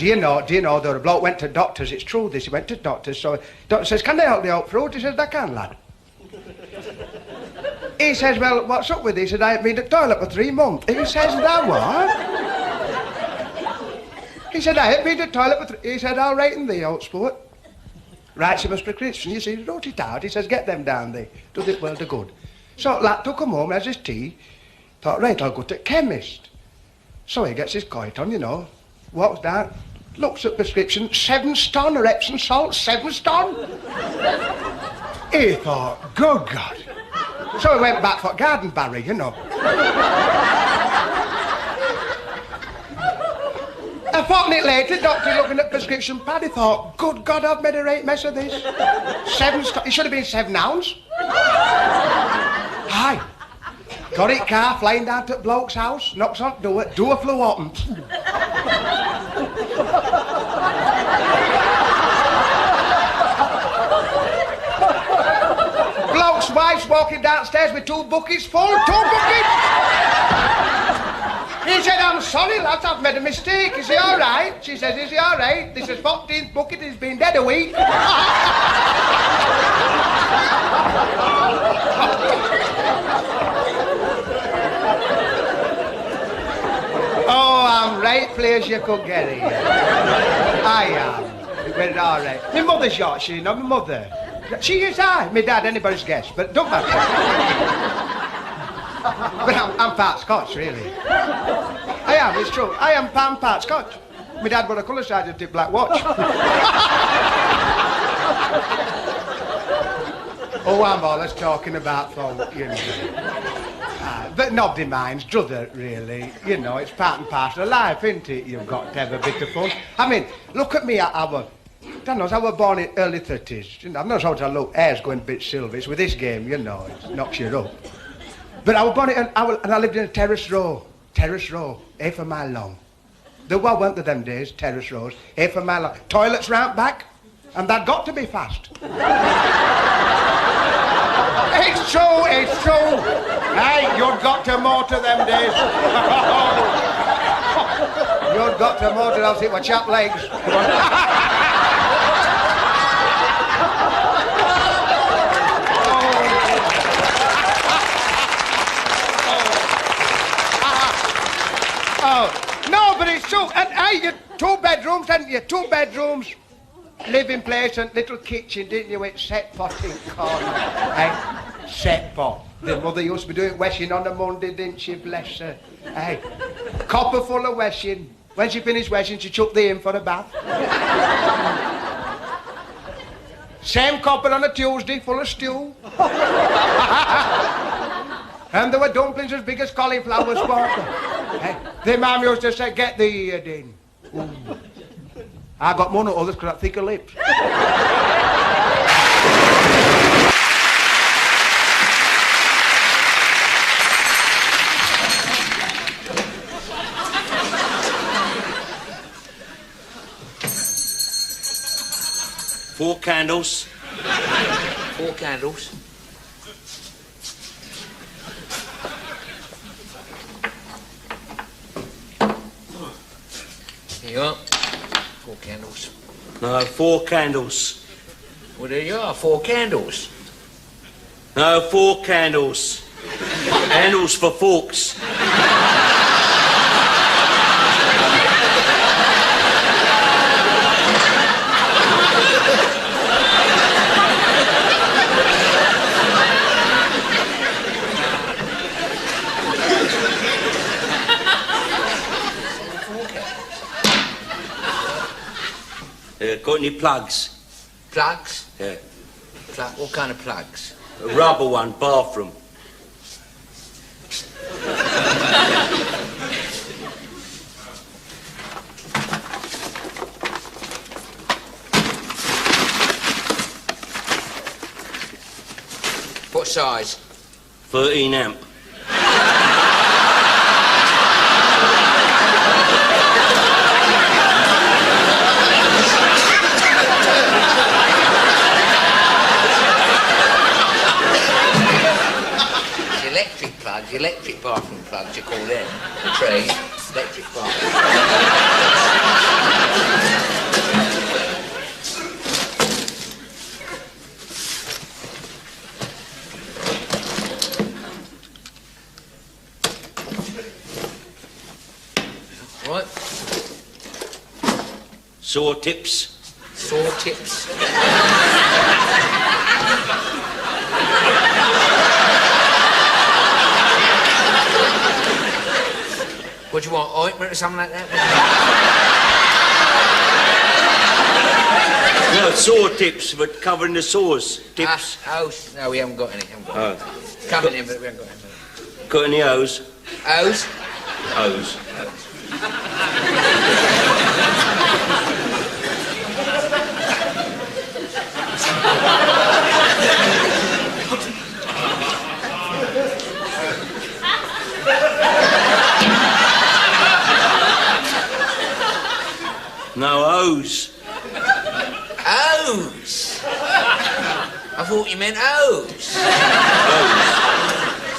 Do you know, the bloke went to doctors, it's true this, he went to doctors, so doctor says, can they help you out fruit? He says, I can, lad. He says, well, what's up with this? He said, I haven't been to the toilet for 3 months. He says, that what? He said, I haven't been to the toilet for 3... He said, I'll rate in the old sport. Writes him a prescription, you see, he wrote it out. He says, get them down there, do this world of good. So, lad took him home, has his tea, thought, right, I'll go to the chemist. So he gets his coat on, you know, walks down, looks at prescription, 7 stone of Epsom salt, 7 stone. He thought, good God. So he went back for garden barry, you know. A fortnight later, doctor looking at prescription pad, he thought, good God, I've made a right mess of this. 7 stone, it should have been 7 ounce. Aye. Got it car, flying down to the bloke's house, knocks on the door flew open. Bloke's wife's walking downstairs with 2 buckets full, 2 buckets! He said, I'm sorry, lads, I've made a mistake. Is he all right? She says, is he all right? This is 14th bucket, he's been dead a week. Oh, I'm right pleased you could get here. I am. But all right. My mother's Yorkshire, not my mother. She is I. My dad, anybody's guess, but don't matter. But I'm part Scotch, really. I am, it's true. I am part Scotch. My dad wore a colour sergeant black watch. Oh, I'm always talking about folk, you know. But nobody minds, druther, really. You know, it's part and parcel of life, isn't it? You've got to have a bit of fun. I mean, look at me, I was born in early 30s. You know, I'm not sure how to look, hair's going a bit silver. It's with this game, you know, it knocks you up. But I was born in, and I lived in a terrace row, half a mile long. There weren't there them days, terrace rows, half a mile long. Toilets round back, and that got to be fast. It's true, it's true. Hey, you'd got to motor them days. You'd got to motor, else it were chap legs. No, but it's true. And hey, you 2 bedrooms, hadn't you? 2 bedrooms, living place and little kitchen, didn't you? With set pot in corner. Hey, set pot. The mother used to be doing washing on a Monday, didn't she? Bless her. Hey, copper full of washing. When she finished washing, she chucked the in for a bath. Same copper on a Tuesday, full of stew. And there were dumplings as big as cauliflower sparkle. Hey, the mum used to say, get the ear in. Ooh. I got one of others because I've thicker lips. Four candles. 4 candles. Here you are. 4 candles. No, 4 candles. Well, there you are, 4 candles. No, 4 candles. Handles for forks. Got any plugs? Plugs? Yeah. What kind of plugs? A rubber one, bathroom. What size? 13 amp. Electric plugs, electric bathroom plugs, you call them. Trade. Electric bath. Right. Saw tips. Saw tips. What do you want, ointment or something like that? No, saw tips, but covering the sores. Tips. No, we haven't got any. Oh. Coming in, but we haven't got any. Got any O's? O's? O's. No O's. O's? I thought you meant O's.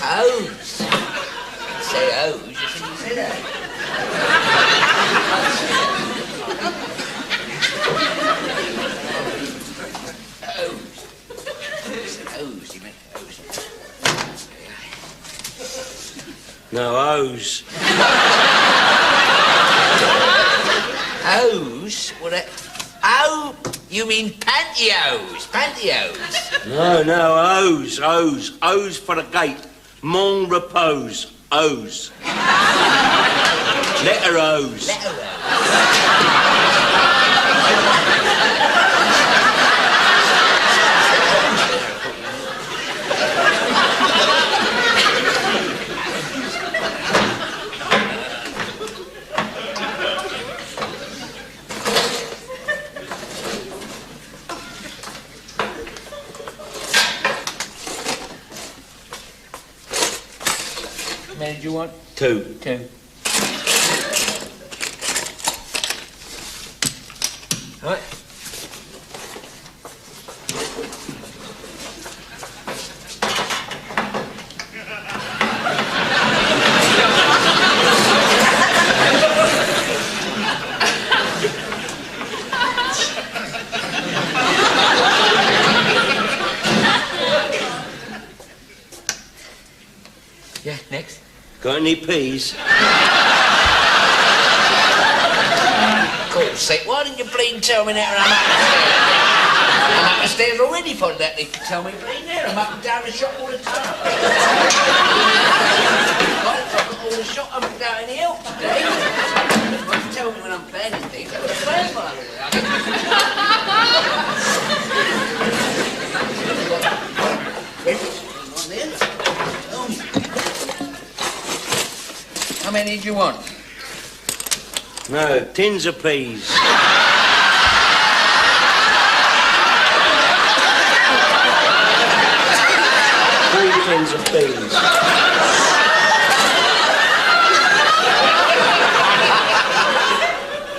O's. You say O's, you think you said O's. O's, you meant O's. No O's. O's? What a... Oh, you mean pantyhose? Pantyhose? No, O's. O's for the gate. Mon repose. O's. Letter O's. Letter O. How many do you want? 2. 2. Right. Yeah, next. Got any peas? God's sake, why didn't you bleeding tell me that I'm up the stairs already for that? They tell me bleeding there. I'm up and down the shop all the time. I've got all the shop up and down in the hill today. Why you tell me when I'm planning things? I've got to plan for How many do you want? No, tins of peas. 3 tins of peas.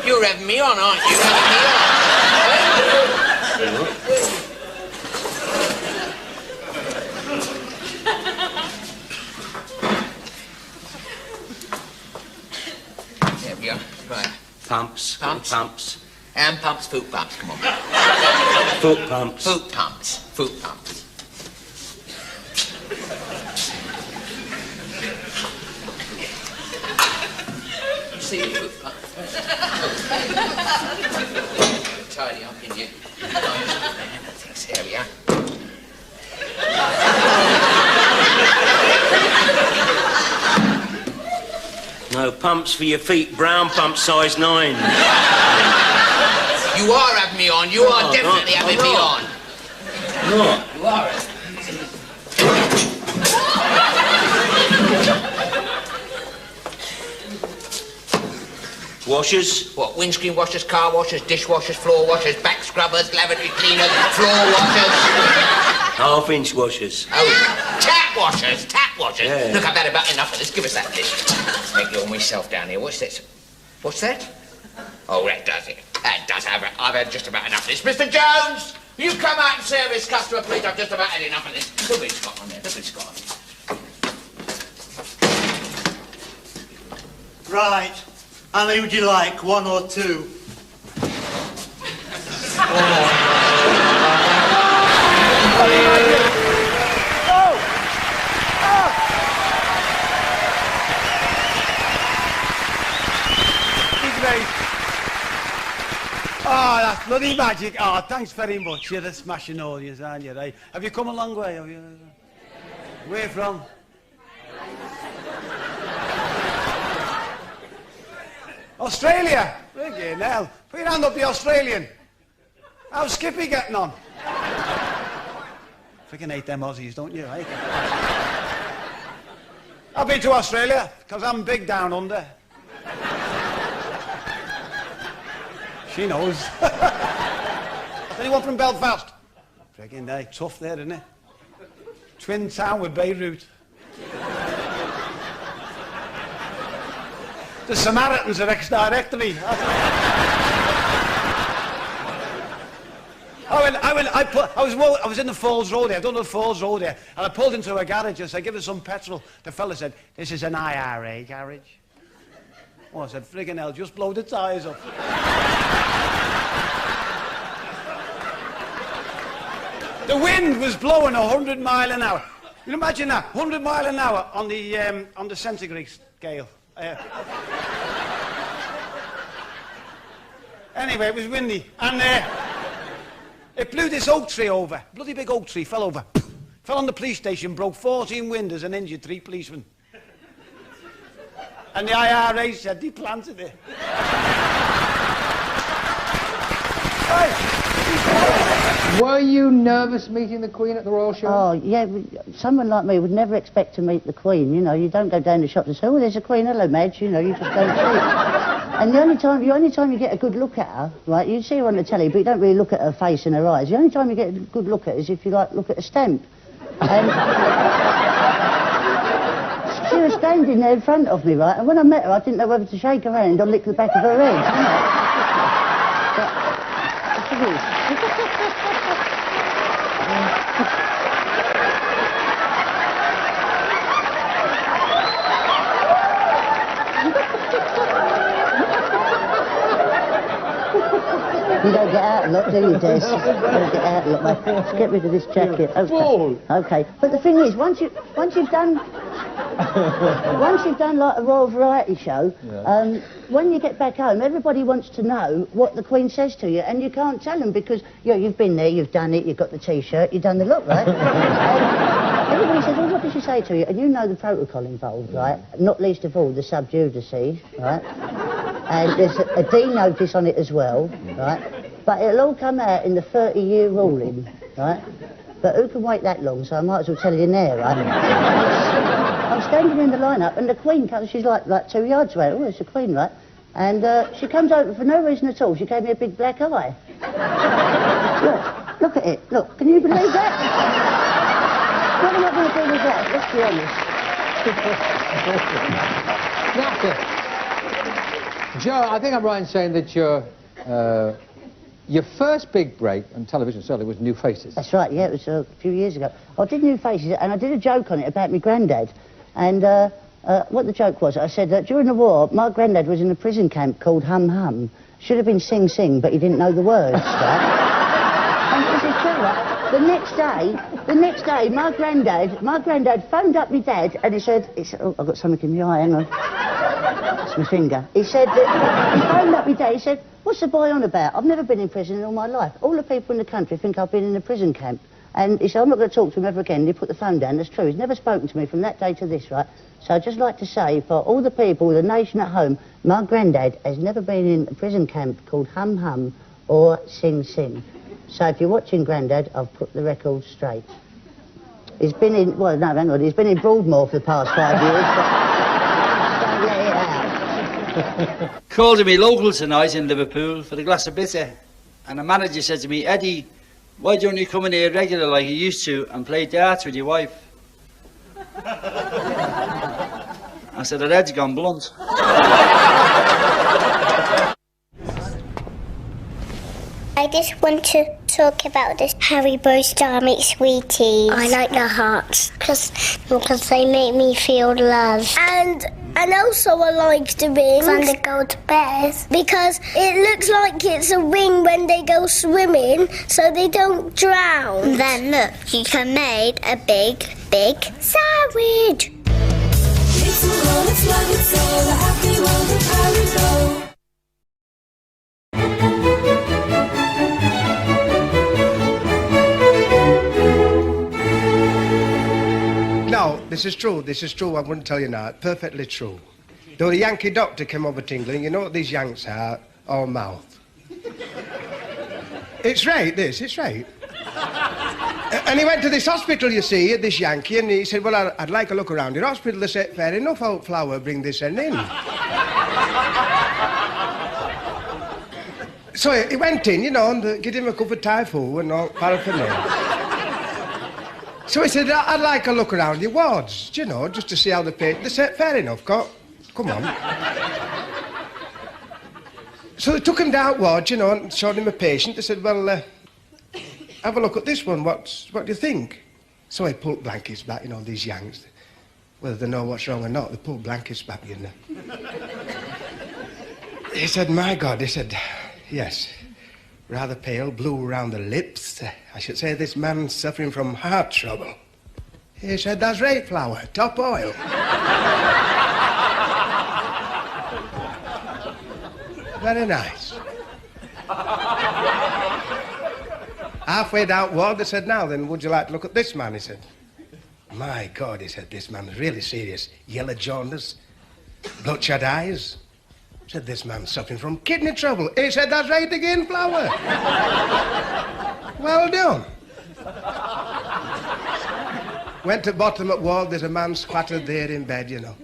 You're having me on, aren't you? Having me on. There we are. Right. Pumps. Pumps? Pumps. Hand pumps, foot pumps, come on. Foot pumps. Foot pumps, foot pumps. See the foot pumps. Tidy up in you. There we are. No pumps for your feet. Brown pump size 9. You are having me on. You are definitely having me on. No. You are. Washers. What, windscreen washers, car washers, dishwashers, floor washers, back scrubbers, lavatory cleaners, floor washers. Half-inch washers. Oh, tap washers, tap washers. Yeah. Look, I've had about enough of this. Give us that list. Make it all myself down here. What's this? What's that? Oh, that does it. That does have it. I've had just about enough of this. Mr. Jones, will you come out and service customer, please? I've just about had enough of this. Look at Scotland there. Look at Scotland. Right. How many would you like? 1 or 2? Oh, that's bloody magic. Oh, thanks very much. You're a smashing audience, aren't you, right? Have you come a long way, have you? Where from? Australia? Friggin' hell. Put your hand up, the Australian. How's Skippy getting on? Friggin' hate them Aussies, don't you, right? I've been to Australia, because I'm big down under. She knows. Anyone from Belfast? Friggin' day, tough there, isn't it? Twin town with Beirut. The Samaritans are ex-directory. I was in the Falls Road here, I've done the Falls Road here, and I pulled into a garage and said, give us some petrol. The fella said, this is an IRA garage. Oh, I said, friggin' hell, just blow the tyres up. The wind was blowing 100 miles an hour. You can imagine that, 100 miles an hour on the centigrade scale. Anyway, it was windy, and it blew this oak tree over. Bloody big oak tree fell over. Fell on the police station, broke 14 windows and injured 3 policemen. And the IRA said they planted it. Were you nervous meeting the Queen at the Royal Show? Oh, yeah, someone like me would never expect to meet the Queen, you know. You don't go down the shop and say, oh, there's a Queen, hello, Madge, you know, you just don't see it. And the only time you get a good look at her, right, you see her on the telly, but you don't really look at her face and her eyes. The only time you get a good look at her is if you, like, look at a stamp. And she was standing there in front of me, right, and when I met her, I didn't know whether to shake her hand or lick the back of her head, you know. You don't get out a lot, do you, Des? You don't get out a lot, mate. Let's get rid of this jacket. Okay. Okay. But the thing is, once you've done like a Royal Variety Show, yeah. When you get back home, everybody wants to know what the Queen says to you, and you can't tell them because you've been there, you've done it, you've got the T-shirt, you've done the look, right? Everybody says, well, what did she say to you? And you know the protocol involved, right? Not least of all, the sub judice, right? And there's a D notice on it as well, right? But it'll all come out in the 30-year ruling, right? But who can wait that long, so I might as well tell you now, right? I'm standing in the line-up, and the Queen comes, she's like 2 yards away. Oh, it's the Queen, right? And she comes over for no reason at all. She gave me a big black eye. Look at it. Look, can you believe that? What am I going to do with that? Let's be honest. Joe, I think I'm right in saying that your first big break on television certainly was New Faces. That's right, yeah, it was a few years ago. I did New Faces, and I did a joke on it about my granddad. And what the joke was, I said that during the war, my granddad was in a prison camp called Hum Hum. Should have been Sing Sing, but he didn't know the words, right? And this is true, right? The next day, my granddad phoned up my dad, and he said, oh, I've got something in my eye, hang on. It's my finger. He said, he phoned up my dad, he said, what's the boy on about? I've never been in prison in all my life. All the people in the country think I've been in a prison camp. And he said, I'm not going to talk to him ever again. And he put the phone down. That's true. He's never spoken to me from that day to this, right? So I'd just like to say, for all the people, the nation at home, my granddad has never been in a prison camp called Hum Hum or Sing Sing. So if you're watching Grandad, I've put the record straight. He's been in, well, no, hang on, he's been in Broadmoor for the past 5 years, but don't let it out. Called to me local tonight in Liverpool for a glass of bitter, and the manager said to me, Eddie, why don't you come in here regular like you used to and play darts with your wife? I said, her head's gone blunt. I just want to talk about this Haribo Star Mix Sweeties. I like the hearts because they make me feel love. And also I like the rings when they go to bed because it looks like it's a ring when they go swimming so they don't drown. Then look, you can make a big sandwich. It's a world, it's love, it's all a happy world of Haribo. No, this is true, I'm going to tell you now, perfectly true. Though the Yankee doctor came over to England, you know what these Yanks are? All mouth. It's right, it's right. And he went to this hospital, you see, this Yankee, and he said, well, I'd like a look around your hospital. They said, fair enough, old flower, bring this end in. So he went in, you know, and gave him a cup of Thai food and all paraphernalia. So he said, I'd like a look around your wards, you know, just to see how the patient... They said, fair enough, come on. So they took him down wards, you know, and showed him a patient. They said, well, have a look at this one, what do you think? So he pulled blankets back, you know, these Yanks. Whether they know what's wrong or not, they pulled blankets back, you know. He said, my God, he said, yes. Rather pale, blue around the lips. I should say this man's suffering from heart trouble. He said, that's right, flower, top oil. Very nice. Halfway down ward, they said, now then, would you like to look at this man? He said, my God, he said, this man is really serious. Yellow jaundice, bloodshot eyes. Said, this man's suffering from kidney trouble. He said, that's right again, flower. Well done. Went to bottom at ward, there's a man squatted there in bed, you know.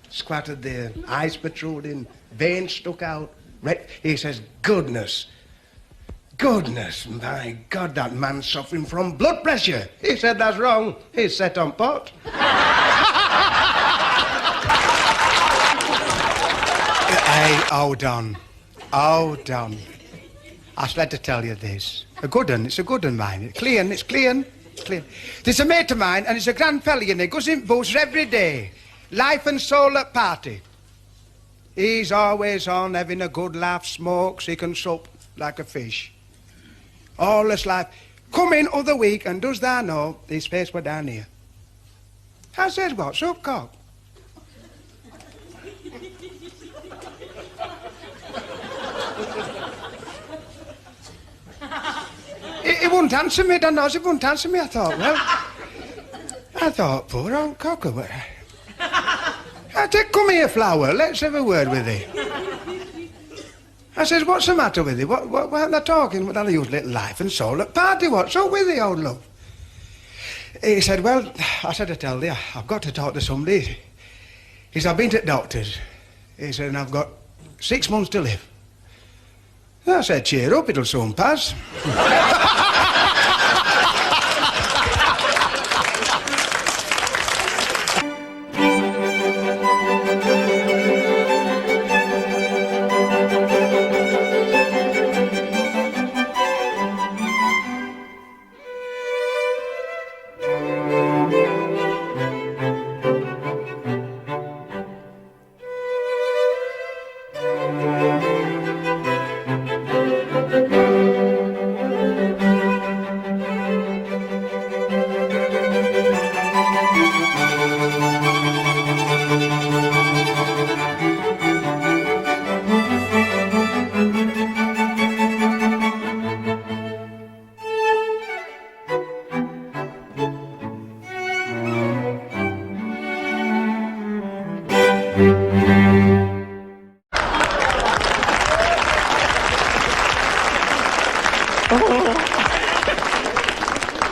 Squatted there, eyes protruding, veins stuck out. He says, goodness, my God, that man's suffering from blood pressure. He said, that's wrong. He's set on pot. Hey, hold on. I was glad to tell you this. It's a good one, mine. It's clean. There's a mate of mine, and he's a grand fella, and he goes in booze every day. Life and soul at party. He's always on, having a good laugh, smokes, he can sup like a fish. All his life. Come in other week, and does thou know, his face were down here. I says, what's up, cock? He wouldn't answer me, don't know, he wouldn't answer me. I thought, poor old cocker. I said, come here, flower, let's have a word with thee. I says, what's the matter with thee? What are they talking? What are they use little life and soul at party? What's up with thee, old love? He said, well, I said, I tell thee, I've got to talk to somebody. He said, I've been to the doctors. He said, and I've got 6 months to live. I said, cheer up, it'll soon pass.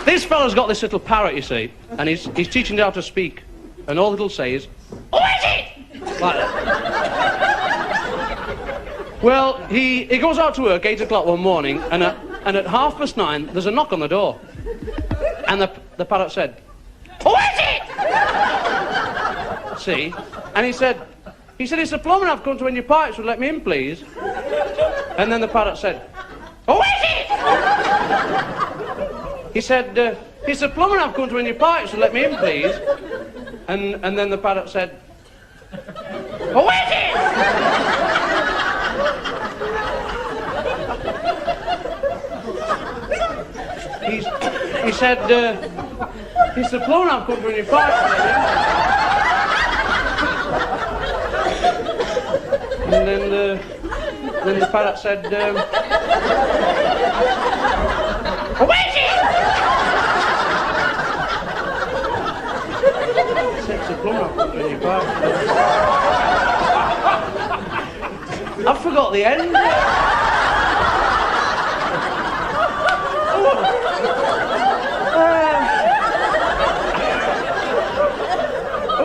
This fella's got this little parrot, you see, and he's teaching it how to speak. And all it'll say is, "Who is it?" Like that. Well, he goes out to work 8 o'clock one morning, and at 9:30, there's a knock on the door. And the parrot said, "Who is it?" See? And he said, it's the plumber. I've come to win your pipes. Would let me in, please? And then the parrot said, "Who is it?" he said, it's the plumber I've come to in your pipes, so let me in, please. And then the parrot said, who is it? He said, it's the plumber I've come to in your pipes, so let me in. And then the parrot said, who is it? It's the plumber I've come to in your pipes. I forgot the end.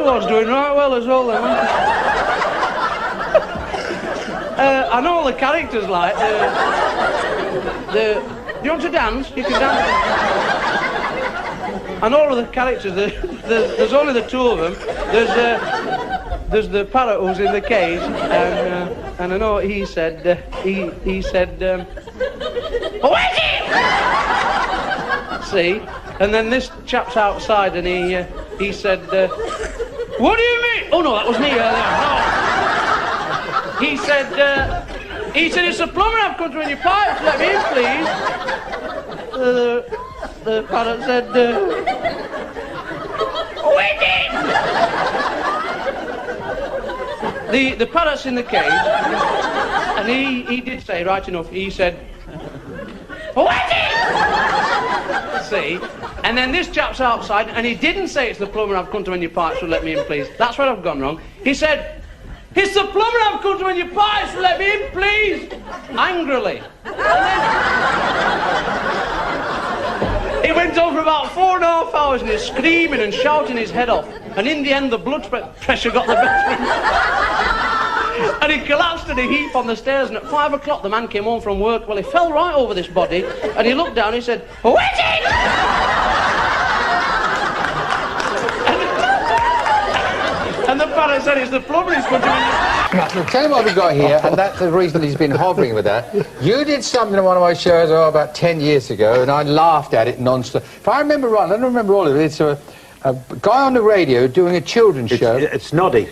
I was doing right well as well then, wasn't I know all the characters like do you want to dance? You can dance. I know all of the characters. There's only the two of them. There's the parrot who's in the cage, and I know what he said. He said, who is it? See? And then this chap's outside, and he said, what do you mean? Oh no, that was me earlier. No. He said, it's a plumber I've come to in your pipes. Let me in, please. The parrot said, who is it? The parrot's in the cage, and he did say, right enough, he said, who is it? See? And then this chap's outside, and he didn't say it's the plumber I've come to in your pipes, so let me in, please. That's where I've gone wrong. He said, it's the plumber I've come to in your pipes, so let me in, please. Angrily. He went on for about 4.5 hours, and he's screaming and shouting his head off. And in the end, the blood pressure got the better of him. And he collapsed in a heap on the stairs, and at 5 o'clock the man came home from work. Well, he fell right over this body, and he looked down and he said, who is it? And the parrot said, it's the plumber he's going to... Right, look, tell you what we've got here, and that's the reason he's been hovering with that. You did something in one of my shows, about 10 years ago, and I laughed at it non-stop. If I remember right, I don't remember all of it, it's a guy on the radio doing a children's show. It's Noddy,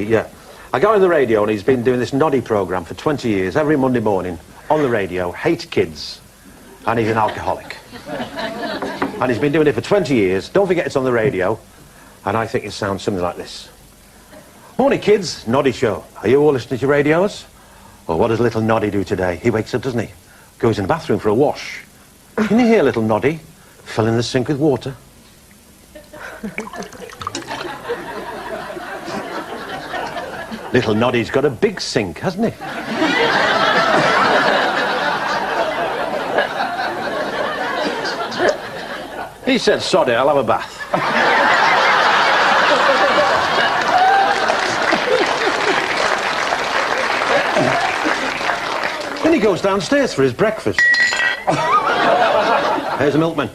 yeah. I go on the radio, and he's been doing this Noddy programme for 20 years, every Monday morning, on the radio, hates kids, and he's an alcoholic. And he's been doing it for 20 years. Don't forget it's on the radio, and I think it sounds something like this. Morning, kids. Noddy show. Are you all listening to your radios? Well, what does little Noddy do today? He wakes up, doesn't he? Goes in the bathroom for a wash. Can you hear little Noddy? Filling the sink with water. Little Noddy's got a big sink, hasn't he? He said, sod it, I'll have a bath. Then he goes downstairs for his breakfast. Here's a milkman.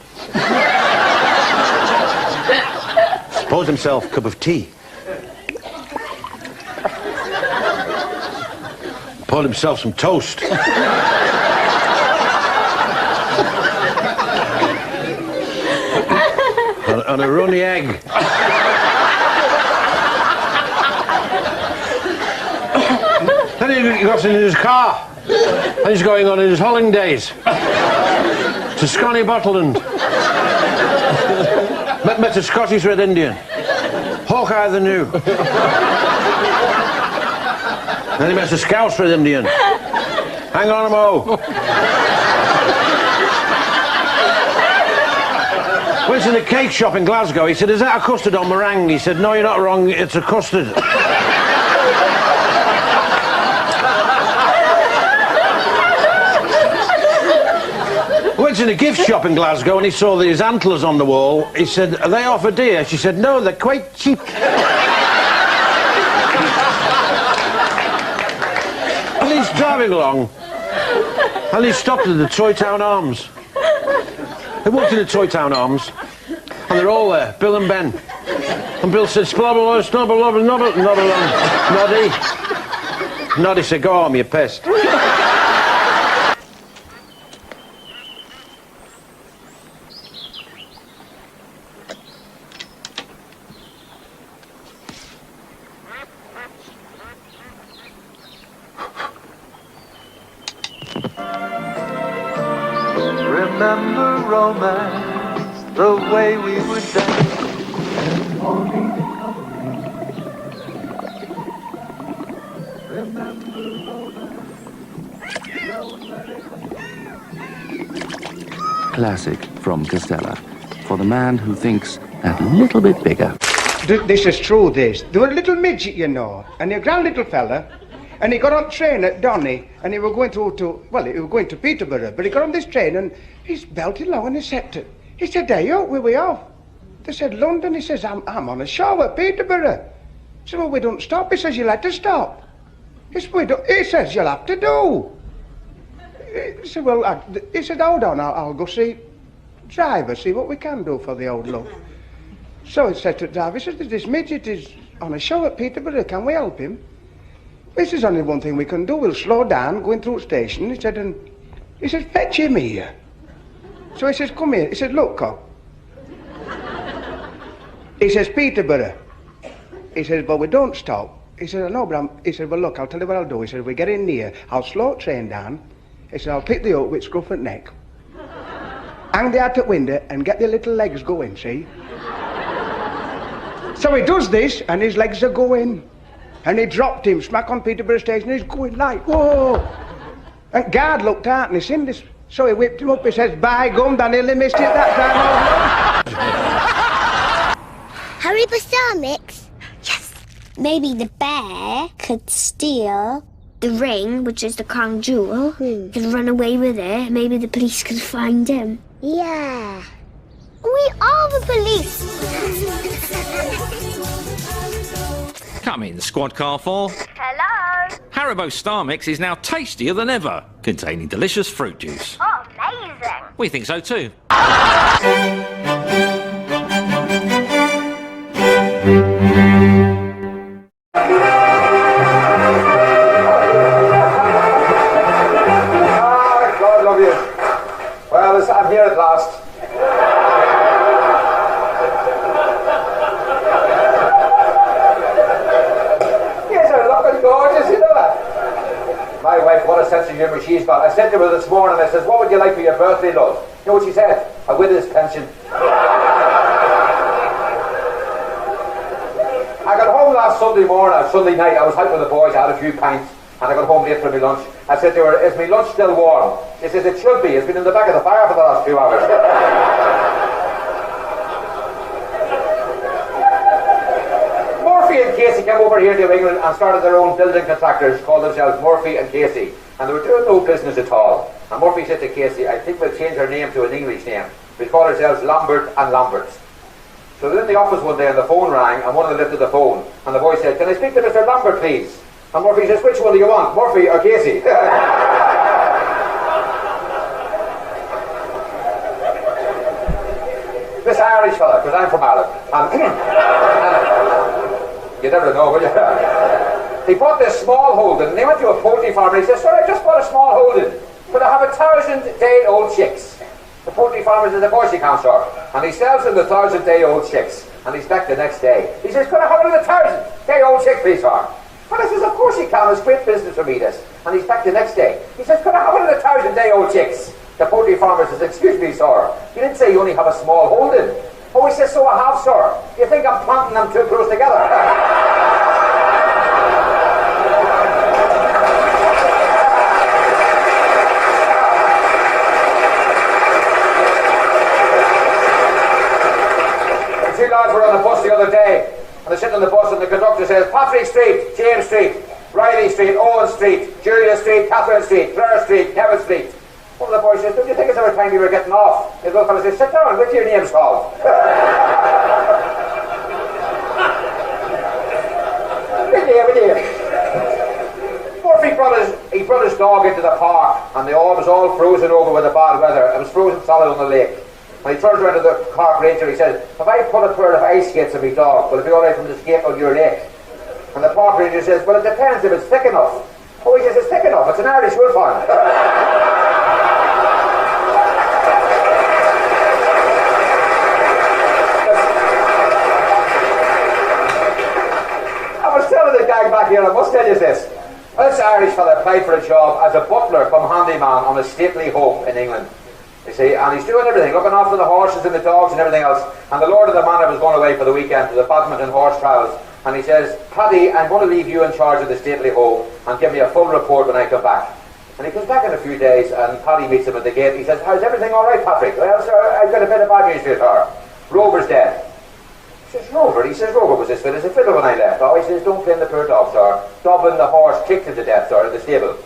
Pours himself a cup of tea. Poured himself some toast. and a runny egg. Then he got in his car. And he's going on his holidays to Scotty Botland. met a Scottish Red Indian, Hawkeye the New. Then he met a Scouse Red Indian. Hang on a mo. Went to the cake shop in Glasgow. He said, is that a custard or meringue? He said, no, you're not wrong, it's a custard. Went to the gift shop in Glasgow and he saw these antlers on the wall. He said, are they off a deer? She said, no, they're quite cheap. And he's driving along and he stopped at the Toy Town Arms. They walked into Toy Town Arms and they're all there, Bill and Ben. And Bill said, Noddy. Noddy said, go home, you pest. Remember romance, the way we would dance. Classic from Costello, for the man who thinks that little bit bigger. This is true, this. There was a little midget, you know, and a grand little fella, and he got on train at Donny, and he was going he was going to Peterborough, but he got on this train, and he's belted along, and he said, hey, yo, where we off? They said, London. He says, I'm on a show at Peterborough. He said, well, we don't stop. He says, you'll have to stop. He says, you'll have to do. He said, well, he said, hold on, I'll go see driver, see what we can do for the old love. So he said to the driver, he said, this midget is on a show at Peterborough, can we help him? This is only one thing we can do, we'll slow down, going through the station. He said, and he says, fetch him here. So he says, come here. He said, look, cop. He says, Peterborough. He says, but we don't stop. He said, I know, but he said, well, look, I'll tell you what I'll do. He said, we get in near, I'll slow the train down. He said, I'll pick the up with scruff and neck. Hang the out at window and get the little legs going, see? So he does this, and his legs are going. And he dropped him smack on Peterborough Station, and he's going like, whoa. And guard looked out, and he seen this. So he whipped him up, he says, by gum, I nearly missed it that time. Harry Star Mix? Yes. Maybe the bear could steal the ring, which is the crown jewel, could run away with it. Maybe the police could find him. Yeah. We are the police. Come in, Squad Car 4. Hello. Haribo Star Mix is now tastier than ever, containing delicious fruit juice. Oh, amazing. We think so too. God love you. Well, I'm here at last. Yes, I'm looking gorgeous, you know that. My wife, what a sense of humour she's got. I said to her this morning, I said, what would you like for your birthday, love? You know what she said? A widow's pension. I got home last Sunday night, I was out with the boys, I had a few pints, and I got home late for my lunch. I said to her, is my lunch still warm? She says, it should be, it's been in the back of the fire for the last 2 hours. Murphy and Casey came over here to England and started their own building contractors, called themselves Murphy and Casey, and they were doing no business at all. And Murphy said to Casey, I think we'll change our name to an English name. We'll call ourselves Lambert and Lamberts. So they were in the office one day and the phone rang and one of them lifted the phone and the boy said, can I speak to Mr. Lambert, please? And Murphy says, which one do you want, Murphy or Casey? This Irish fella, because I'm from Ireland. You never know, will you? He bought this small holding and he went to a poultry farm and he says, sir, I just bought a small holding, but I have 1,000-day-old chicks. The poultry farmer is a voice account, sir, and he sells them the 1,000-day-old chicks, and he's back the next day. He says, could I have 1,000-day-old chick, please, sir? But I says, of course you can, it's great business for me, this. And he's back the next day. He says, could I have 1,000-day-old chicks? The poultry farmer says, excuse me, sir, you didn't say you only have a small holding. Oh, he says, so I have, sir. You think I'm planting them too close together? Two lads were on the bus the other day, and they're sitting on the bus and the conductor says, Patrick Street, James Street, Riley Street, Owen Street, Julia Street, Catherine Street, Clare Street, Kevin Street. One of the boys says, don't you think it's every time you were getting off? The little fellow says, sit down, what's your name's called? Murphy brought his dog into the park, and the all was all frozen over with the bad weather. It was frozen solid on the lake. And he turns around to the park ranger, he says, if I put a pair of ice skates on my dog, will it be alright from the skate on your lake? And the park ranger says, well, it depends if it's thick enough. Oh, he says, it's thick enough, it's an Irish wolfhound. I was telling the guy back here, I must tell you this. This Irish fella applied for a job as a butler come handyman on a stately home in England. You see, and he's doing everything, looking after the horses and the dogs and everything else. And the Lord of the Manor was going away for the weekend to the badminton horse trials. And he says, Paddy, I'm going to leave you in charge of the stately home and give me a full report when I come back. And he comes back in a few days and Paddy meets him at the gate. He says, how's everything all right, Patrick? Well, sir, I've got a bit of bad news to her. Rover's dead. He says, Rover? He says, Rover was as fit as a fiddle when I left. Oh, he says, don't blame the poor dog, sir. Dobbin, the horse, kicked him to death, sir, in the stable.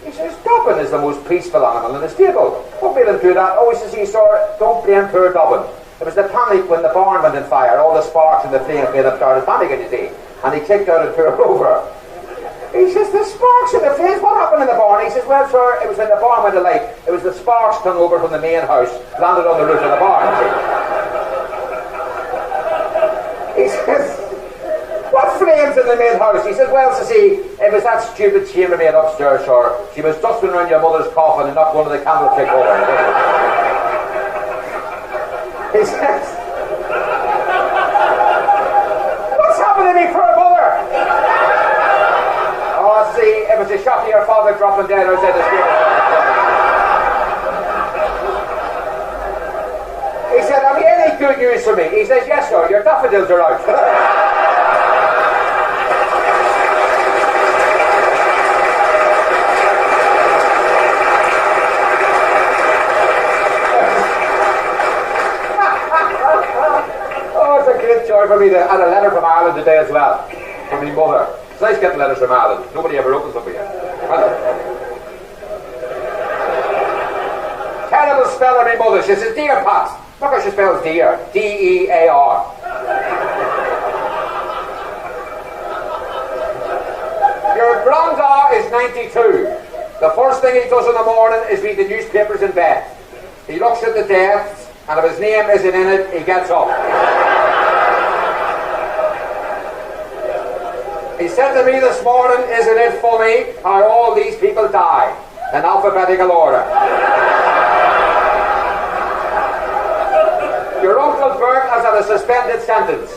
He says, Dobbin is the most peaceful animal in the stable. Don't blame him to that. Oh, he says, sir, don't blame poor Dobbin. It was the panic when the barn went in fire. All the sparks and the flames made him start panicking, you see. And he kicked out poor Rover. He says, the sparks and the flames, what happened in the barn? He says, well, sir, it was when the barn went alight. It was the sparks hung over from the main house, landed on the roof of the barn, you see. He says, what flames in the main house? He says, well, see, it was that stupid chambermaid upstairs, sir. She was dusting around your mother's coffin and knocked one of the candlestick over. He says, what's happened to me for a mother? Oh, see, it was a shock to your father dropping dead outside the stable. He said, have you any good news for me? He says, yes, sir, your daffodils are out. Oh, it's a great joy for me to add a letter from Ireland today as well, from my mother. It's nice getting letters from Ireland. Nobody ever opens them for you. Terrible spell of my mother. She says, dear Pat. Look how she spells dear. D-E-A-R. Your granda is 92. The first thing he does in the morning is read the newspapers in bed. He looks at the deaths, and if his name isn't in it, he gets up. He said to me this morning, isn't it funny how all these people die in alphabetical order? Your Uncle Bert has had a suspended sentence.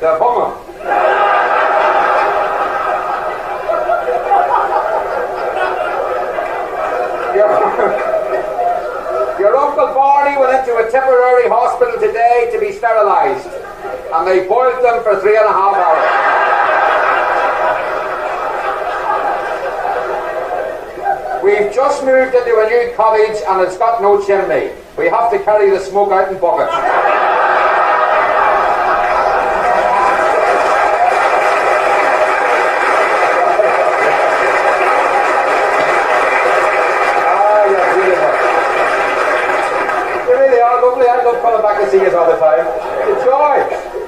The hung him. Your Uncle Barney went into a temporary hospital today to be sterilised, and they boiled them for 3.5 hours. We've just moved into a new cottage and it's got no chimney. We have to carry the smoke out in buckets. You're beautiful. You really are lovely. I love coming back to see you all the time.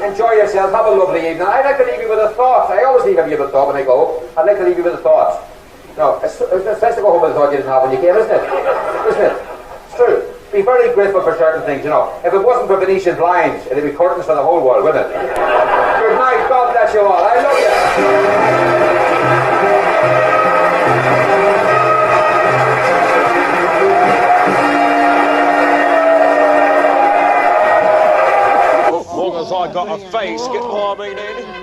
Enjoy yourself. Have a lovely evening. I'd like to leave you with a thought. I always leave you with a thought when I go. I'd like to leave you with a thought. No, it's nice to go home with a thought you didn't have when you came, isn't it? Isn't it? It's true. Be very grateful for certain things, you know. If it wasn't for Venetian blinds, it'd be curtains for the whole world, wouldn't it? Good night. God bless you all. I love you. As long as I got a face, get what I mean in.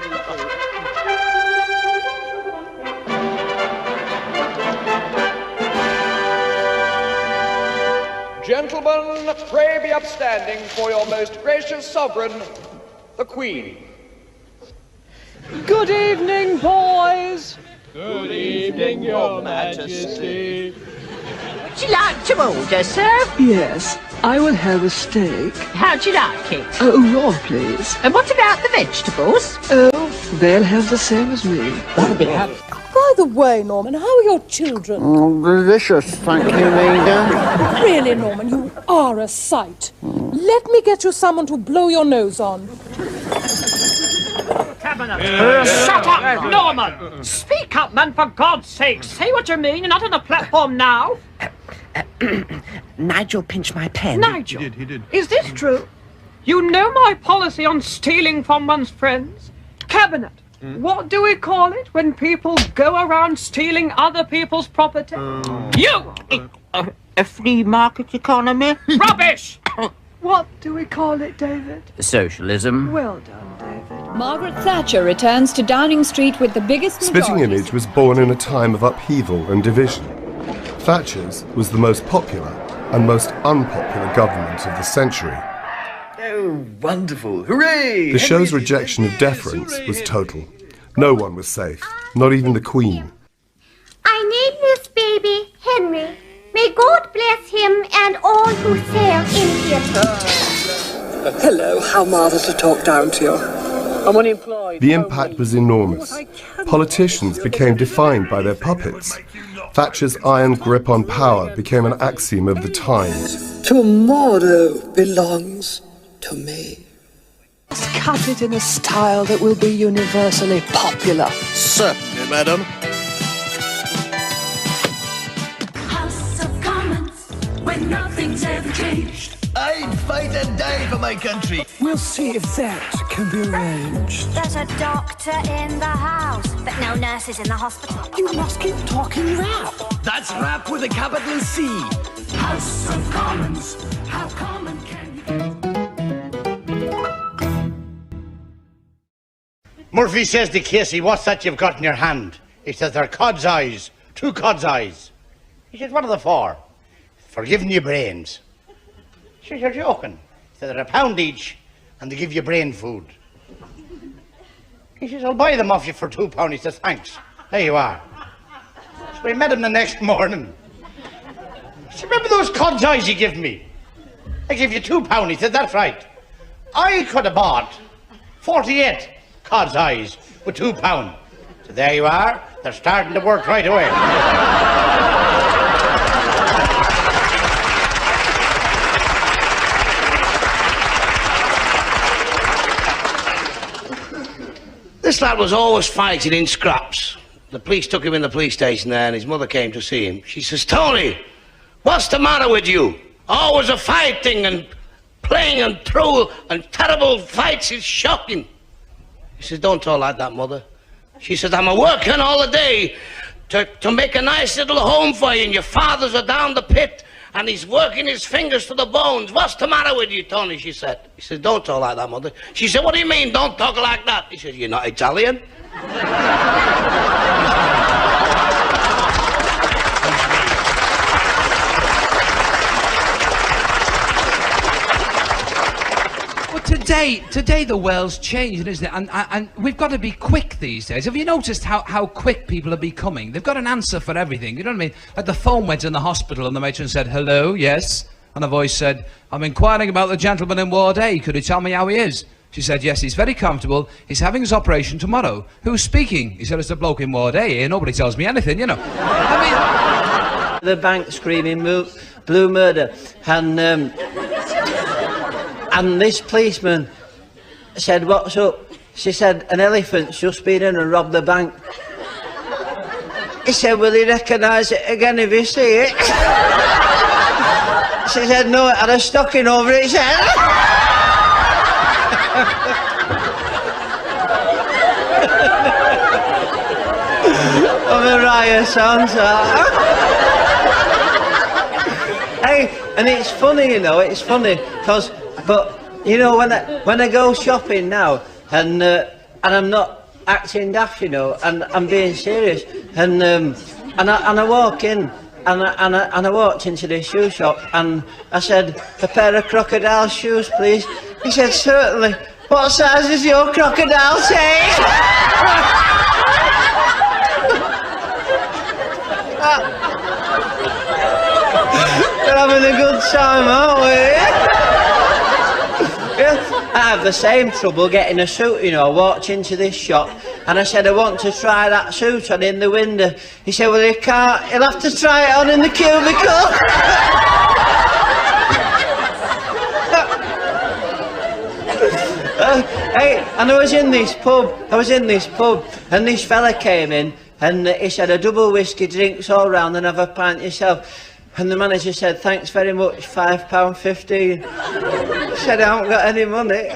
Gentlemen, pray be upstanding for your most gracious sovereign, the Queen. Good evening, boys. Good evening, Your Majesty. Would you like to order, sir? Yes, I will have a steak. How'd you like it? Oh, raw, please. And what about the vegetables? Oh, they'll have the same as me. That'll be happy. By the way, Norman, how are your children? Oh, delicious, thank you, Rita. Really, Norman, you are a sight. Let me get you someone to blow your nose on. Shut up, Norman! Speak up, man, for God's sake. Say what you mean. You're not on the platform now. Nigel pinched my pen. Nigel? He did. Is this true? You know my policy on stealing from one's friends? Cabinet. What do we call it when people go around stealing other people's property? You! A free market economy? Rubbish! What do we call it, David? Socialism. Well done, David. Margaret Thatcher returns to Downing Street with the biggest Spitting majority. Image was born in a time of upheaval and division. Thatcher's was the most popular and most unpopular government of the century. Oh, wonderful. Hooray! The show's rejection of deference was total. No one was safe, not even the Queen. I name this baby Henry. May God bless him and all who sail in him. Hello, how marvellous to talk down to you. I'm unemployed. The impact was enormous. Politicians became defined by their puppets. Thatcher's iron grip on power became an axiom of the times. Tomorrow belongs to me. Cut it in a style that will be universally popular. Certainly, madam. House of Commons, when nothing's ever changed. I'd fight and die for my country. We'll see if that can be arranged. There's a doctor in the house, but no nurses in the hospital. You must keep talking rap. That's rap with a capital C. House of Commons, how common can Murphy says to Casey, what's that you've got in your hand? He says, they're cod's eyes, 2 cod's eyes. He says, what are they for? For giving you brains. She says, you're joking. He says, they're £1 each, and they give you brain food. He says, I'll buy them off you for £2. He says, thanks. There you are. So we met him the next morning. He said, remember those cod's eyes you give me? I give you £2. He said, that's right. I could have bought 48 cod's eyes with £2. So there you are. They're starting to work right away. This lad was always fighting in scraps. The police took him in the police station there, and his mother came to see him. She says, Tony, what's the matter with you? Always a fighting and playing and through and terrible fights. It's shocking. He says, don't talk like that, mother. She says, I'm working all the day to make a nice little home for you, and your father's down the pit, and he's working his fingers to the bones. What's the matter with you, Tony? She said. He said, don't talk like that, mother. She said, what do you mean, don't talk like that? He said, you're not Italian. Today the world's changing, isn't it? And we've got to be quick these days. Have you noticed how quick people are becoming? They've got an answer for everything, you know what I mean? Like the phone went in the hospital and the matron said, hello, yes? And a voice said, I'm inquiring about the gentleman in Ward A. Could you tell me how he is? She said, yes, he's very comfortable. He's having his operation tomorrow. Who's speaking? He said, it's the bloke in Ward A here. Nobody tells me anything, you know. I mean... The bank screaming blue murder. And this policeman said, what's up? She said, an elephant's just been in and robbed the bank. He said, will he recognise it again if you see it? She said, no, it had a stocking over its head. I'm a riot sounds Hey, and it's funny, you know, it's funny, because... But, you know, when I go shopping now, and I'm not acting daft, you know, and I'm being serious, and I walk in, and I walked into this shoe shop, and I said, a pair of crocodile shoes, please. He said, certainly. What size is your crocodile take? We're having a good time, aren't we? I have the same trouble getting a suit, you know. I walked into this shop and I said, I want to try that suit on in the window. He said, well, you can't, you'll have to try it on in the cubicle. Hey, and I was in this pub, and this fella came in and he said, a double whiskey, drinks all round and have a pint yourself. And the manager said, thanks very much, £5.15. He said, I haven't got any money.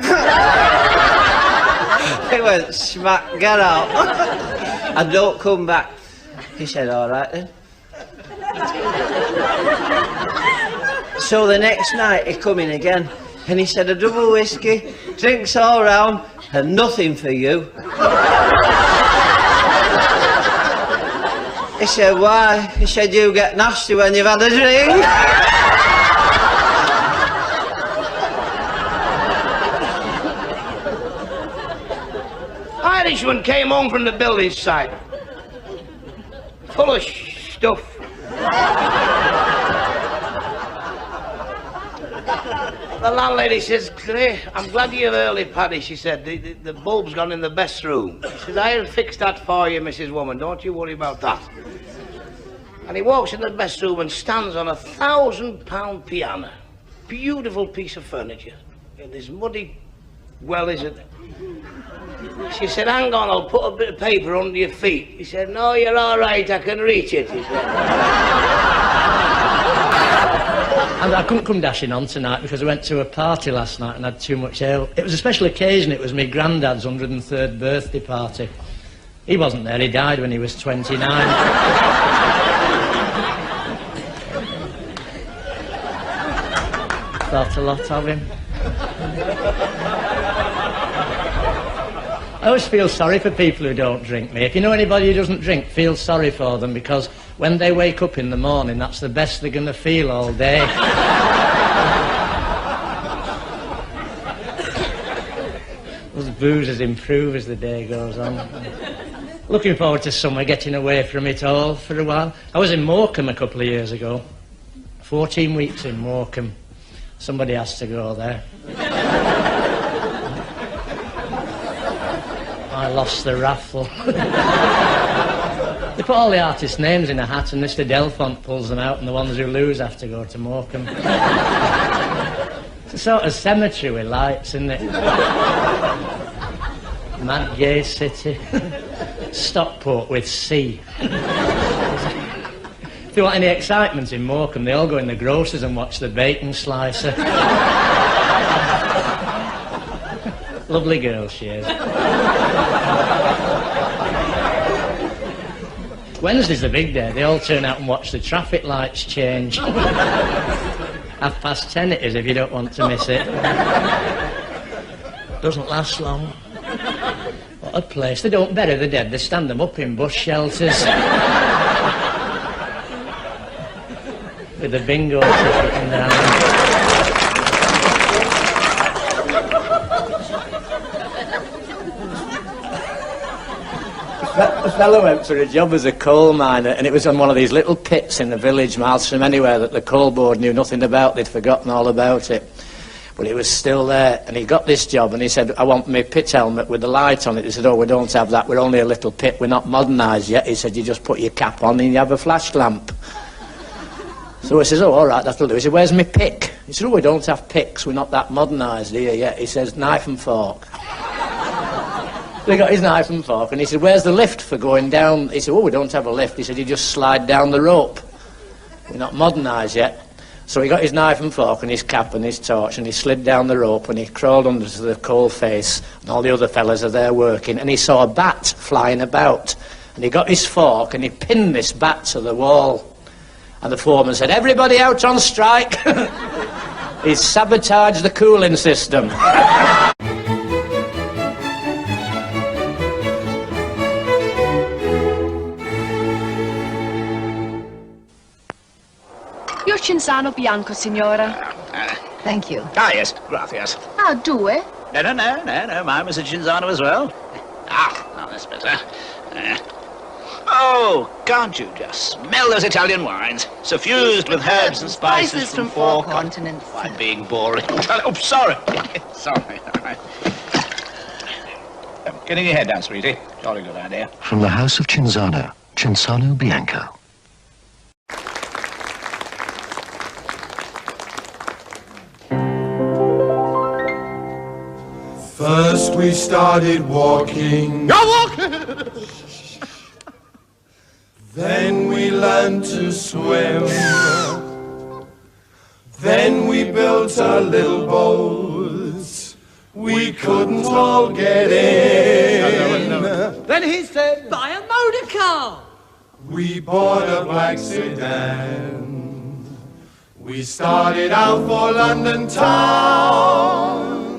He went, smack, get out. And don't come back. He said, all right then. So the next night he come in again and he said, a double whiskey, drinks all round and nothing for you. He said, why? He said, you get nasty when you've had a drink. Irishman came home from the building site. Full of stuff. The landlady says, "Clay, I'm glad you're early, Paddy," she said. The bulb's gone in the best room. She says, "I'll fix that for you, Mrs. Woman. Don't you worry about that." And he walks in the best room and stands on a £1,000 piano. Beautiful piece of furniture. In this muddy well, is it? She said, "Hang on, I'll put a bit of paper under your feet." He said, "No, you're all right, I can reach it," he said. And I couldn't come dashing on tonight because I went to a party last night and had too much ale. It was a special occasion. It was my granddad's 103rd birthday party. He wasn't there. He died when he was 29. Thought a lot of him. I always feel sorry for people who don't drink, me. If you know anybody who doesn't drink, feel sorry for them, because when they wake up in the morning, that's the best they're going to feel all day. Those boozers improve as the day goes on. Looking forward to summer, getting away from it all for a while. I was in Morecambe a couple of years ago. 14 weeks in Morecambe. Somebody has to go there. I lost the raffle. They put all the artists' names in a hat and Mr. Delfont pulls them out, and the ones who lose have to go to Morecambe. It's a sort of cemetery with lights, isn't it? Mad gay city. Stockport with C. If you want any excitement in Morecambe, they all go in the grocers and watch the bacon slicer. Lovely girl she is. Wednesday's the big day. They all turn out and watch the traffic lights change. 10:30 it is if you don't want to miss it. Doesn't last long. What a place. They don't bury the dead, they stand them up in bush shelters. With a bingo ticket in their hand. A fellow went for a job as a coal miner, and it was on one of these little pits in the village, miles from anywhere, that the coal board knew nothing about. They'd forgotten all about it. But it was still there, and he got this job, and he said, "I want my pit helmet with the light on it." He said, "Oh, we don't have that, we're only a little pit, we're not modernised yet." He said, "You just put your cap on and you have a flash lamp." So he says, "Oh, all right, that'll do." He said, "Where's my pick?" He said, "Oh, we don't have picks, we're not that modernised here yet." He says, "Knife and fork." So he got his knife and fork, and he said, "Where's the lift for going down?" He said, "Oh, we don't have a lift." He said, "You just slide down the rope. We're not modernised yet." So he got his knife and fork and his cap and his torch, and he slid down the rope, and he crawled under to the coal face, and all the other fellas are there working, and he saw a bat flying about, and he got his fork and he pinned this bat to the wall, and the foreman said, "Everybody out on strike." He's sabotaged the cooling system. Io Cinzano bianco, signora. Thank you. Ah, yes, gracias. Ah, due? No, mine was a Cinzano as well. Now that's better. Oh, can't you just smell those Italian wines? Suffused with herbs and spices from four continents. I'm being boring. Oh, sorry. Sorry. Getting your head down, sweetie. Jolly good idea. From the house of Cinzano, Cinzano Bianco. First we started walking. Then we learned to swim. Then we built a little boat. We couldn't all get in. Then he said, "Buy a motor car." We bought a black sedan. We started out for London town.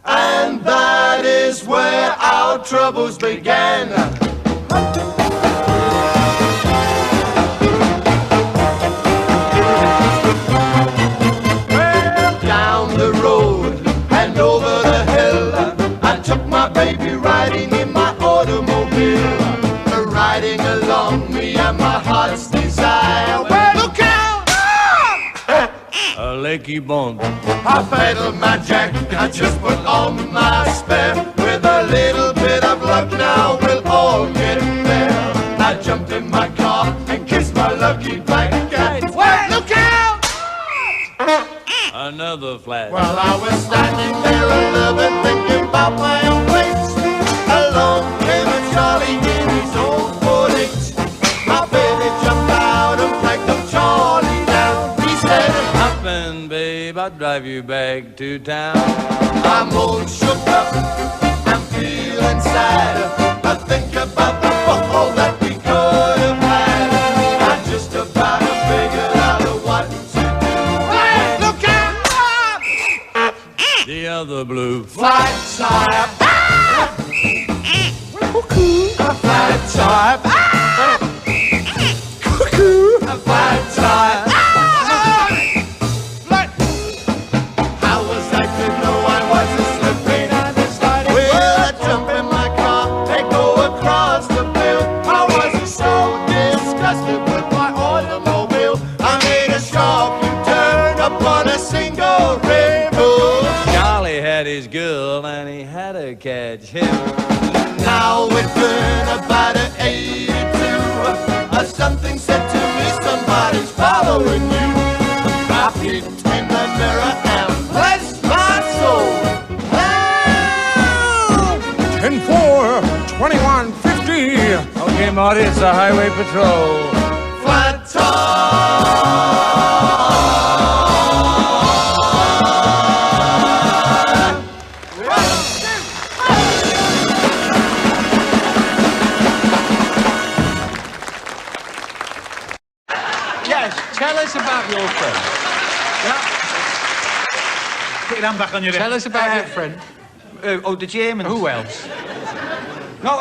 And that is where our troubles began. Well, down the road and over the hill, I took my baby riding in my automobile, riding along me and my heart's desire. Well, look out! A lakey bone. I pedal my jack, I just put on my spare. With a little bit of luck now we'll all get there. I jumped in my car and kissed my lucky black cat. Well, look out! Another flash. Well, I was standing there a little bit thinking about my own place. Along came a Charlie in his old Ford H. My baby jumped out and flagged up Charlie down. He said, Hoppin', babe, I'll drive you back to town. I'm all shook up, I'm feeling sad. I think about the ball that we could have had. I just about figured out what to do. Hey, look out! The other blue. Flat tire. Cuckoo. A flat tire. Cuckoo. A flat tire. How was I to know I wasn't slipping and sliding? Well, I jump in my car and go across the field. I was so disgusted with my automobile. I made a sharp U-turn upon a single rainbow. Charlie had his girl and he had to catch him. Now it's been about an 82. Something said to me, somebody's following you. I peeped in the mirror and bless my soul. Help! 10-4, 21-50. Okay, Marty, it's the highway patrol. Flat tire. Tell us about your friend. Yeah. Put your hand back on your head. Tell us about your friend. The Germans. Who else? No,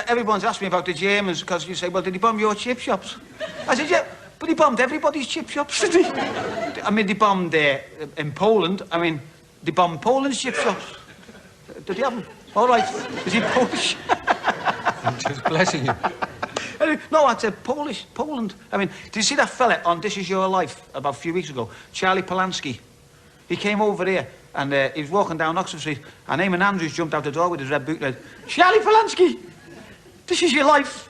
everyone's asked me about the Germans because you say, well, did he bomb your chip shops? I said, yeah, but he bombed everybody's chip shops, did he? I mean, they bombed in Poland. I mean, they bombed Poland's chip shops. Did he have them? All right. Is he Polish? I'm just blessing you. No, I said Poland. I mean, did you see that fella on This Is Your Life about a few weeks ago? Charlie Polanski. He came over here and he was walking down Oxford Street and Eamon Andrews jumped out the door with his red boot and said, Charlie Polanski, this is your life.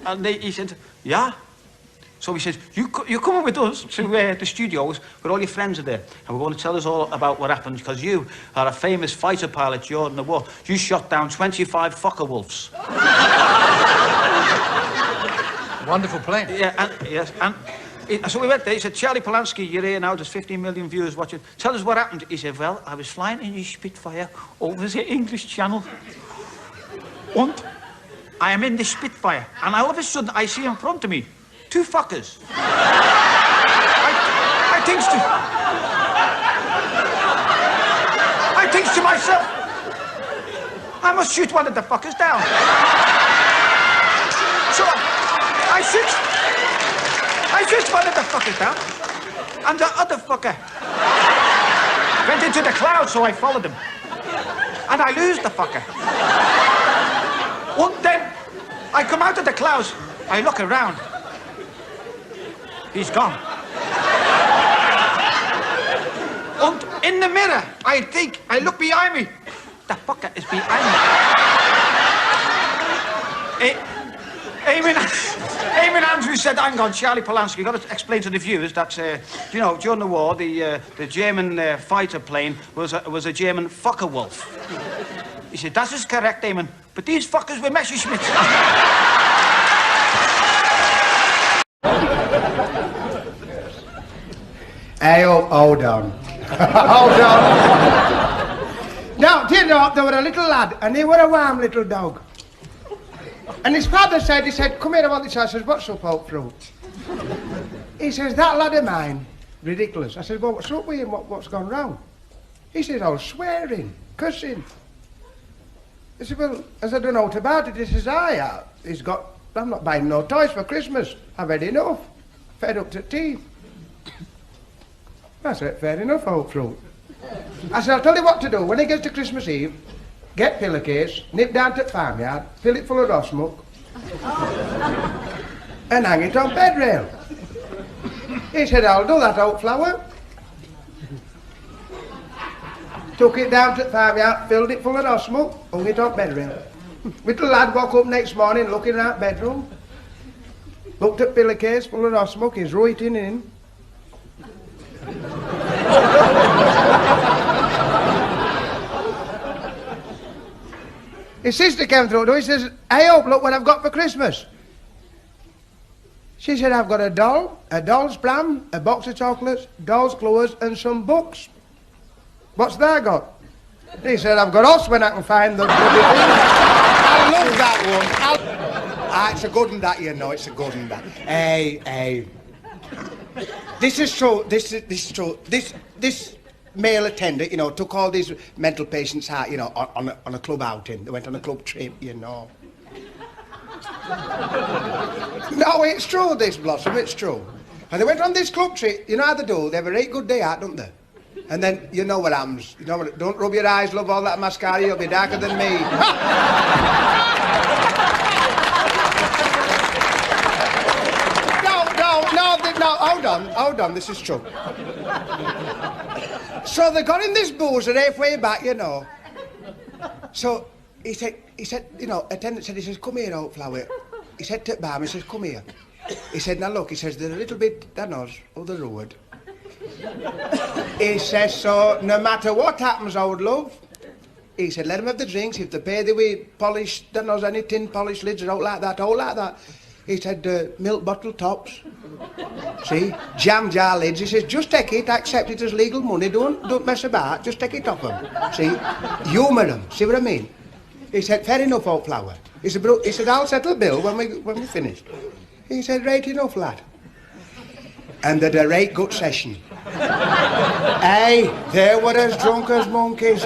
And he said, yeah. So he said, you're coming with us to the studios where all your friends are there and we're going to tell us all about what happened because you are a famous fighter pilot during the war. You shot down 25 Fokker Wolves. Wonderful plane. Yeah, so we went there. He said, Charlie Polanski, you're here now. There's 15 million viewers watching. Tell us what happened. He said, well, I was flying in a Spitfire over the English Channel. And I am in the Spitfire. And all of a sudden, I see in front of me 2 fuckers. I thinks to myself, I must shoot one of the fuckers down. So I shot one of the fuckers down, and the other fucker went into the clouds, so I followed him. And I lose the fucker. And then I come out of the clouds, I look around. He's gone. And in the mirror, I look behind me. The fucker is behind me. Eamon Andrews said, hang on, Charlie Polanski, you've got to explain to the viewers that, during the war, the German fighter plane was a German Fokker Wolf. He said, that is correct, Eamon, but these fuckers were Messerschmitts. Hey, hold on. Hold on. Now, do you know, there were a little lad, and he were a warm little dog. And his father said, come here, I want this. I says, what's up, old fruit? He says, that lad of mine, ridiculous. I said, well, what's up with him? What's gone wrong? He says, oh, swearing, cussing. I said, well, as I don't know what about it, he says, I'm not buying no toys for Christmas. I've had enough. Fed up to teeth. I said, fair enough, old fruit. I said, I'll tell you what to do. When it gets to Christmas Eve, get pillowcase, nip down to the farmyard, fill it full of raw smoke, and hang it on bed rail. He said, I'll do that, old flower. Took it down to the farmyard, filled it full of raw smoke, hung it on bed rail. Little lad woke up next morning looking in that bedroom, looked at pillowcase full of raw smoke, he's writing in. His sister came through the door, he says, hey Hope, look what I've got for Christmas. She said, I've got a doll, a doll's pram, a box of chocolates, doll's clothes and some books. What's that got? He said, I've got us when I can find the bloody thing. I love that one. It's a good one that, you know, it's a good one that. Hey. This is true, this is true. This male attendant, you know, took all these mental patients out, you know, on a club outing. They went on a club trip, you know. No, it's true, this, Blossom, it's true. And they went on this club trip, you know how they do, they have a very good day out, don't they? And then, you know what happens, you know what, don't rub your eyes, love, all that mascara, you'll be darker than me. No, hold on, this is true. So they got in this boozer halfway back, you know. So he said, you know, attendant said, he says, come here, old flower. He said to the barman, he says, come here. He said, now look, he says, they're a little bit, that knows, of the road. He says, so no matter what happens, old love, he said, let them have the drinks, if they pay the way polished, that knows, any tin polished lids or all like that. He said, milk bottle tops. See, jam jar lids. He says, just take it, accept it as legal money, don't mess about, just take it off them. See, humour them, see what I mean? He said, fair enough, old flower. He said, I'll settle the bill when we finish. He said, right enough, lad. And they had a right good session. Hey, they were as drunk as monkeys.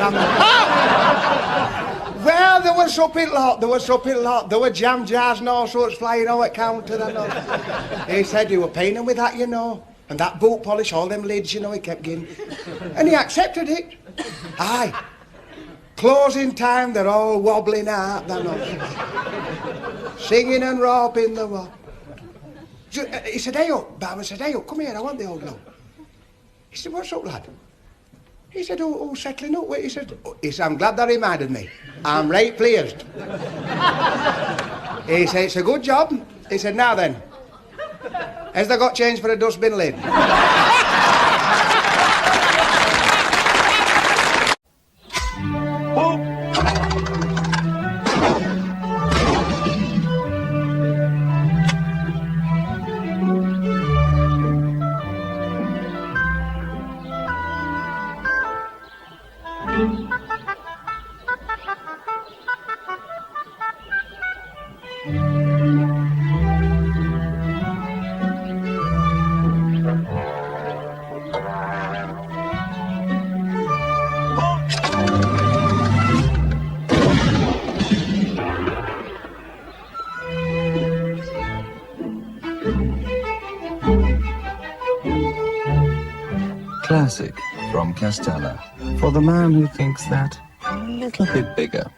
Well, there was something lot, there were jam jars and all sorts flying over the counter. He said he were paying him with that, you know. And that boot polish, all them lids, you know, he kept getting. And he accepted it. Aye. Closing time, they're all wobbling out, they're not. Singing and rapping the what. He said, hey up, barman said, hey up, come here, I want the old love. He said, what's up, lad? He said, oh, settling up. He said, I'm glad that reminded me. I'm right pleased. He said, it's a good job. He said, now then, has they got change for a dustbin lid? Classic from Castella, for the man who thinks that a little bit bigger.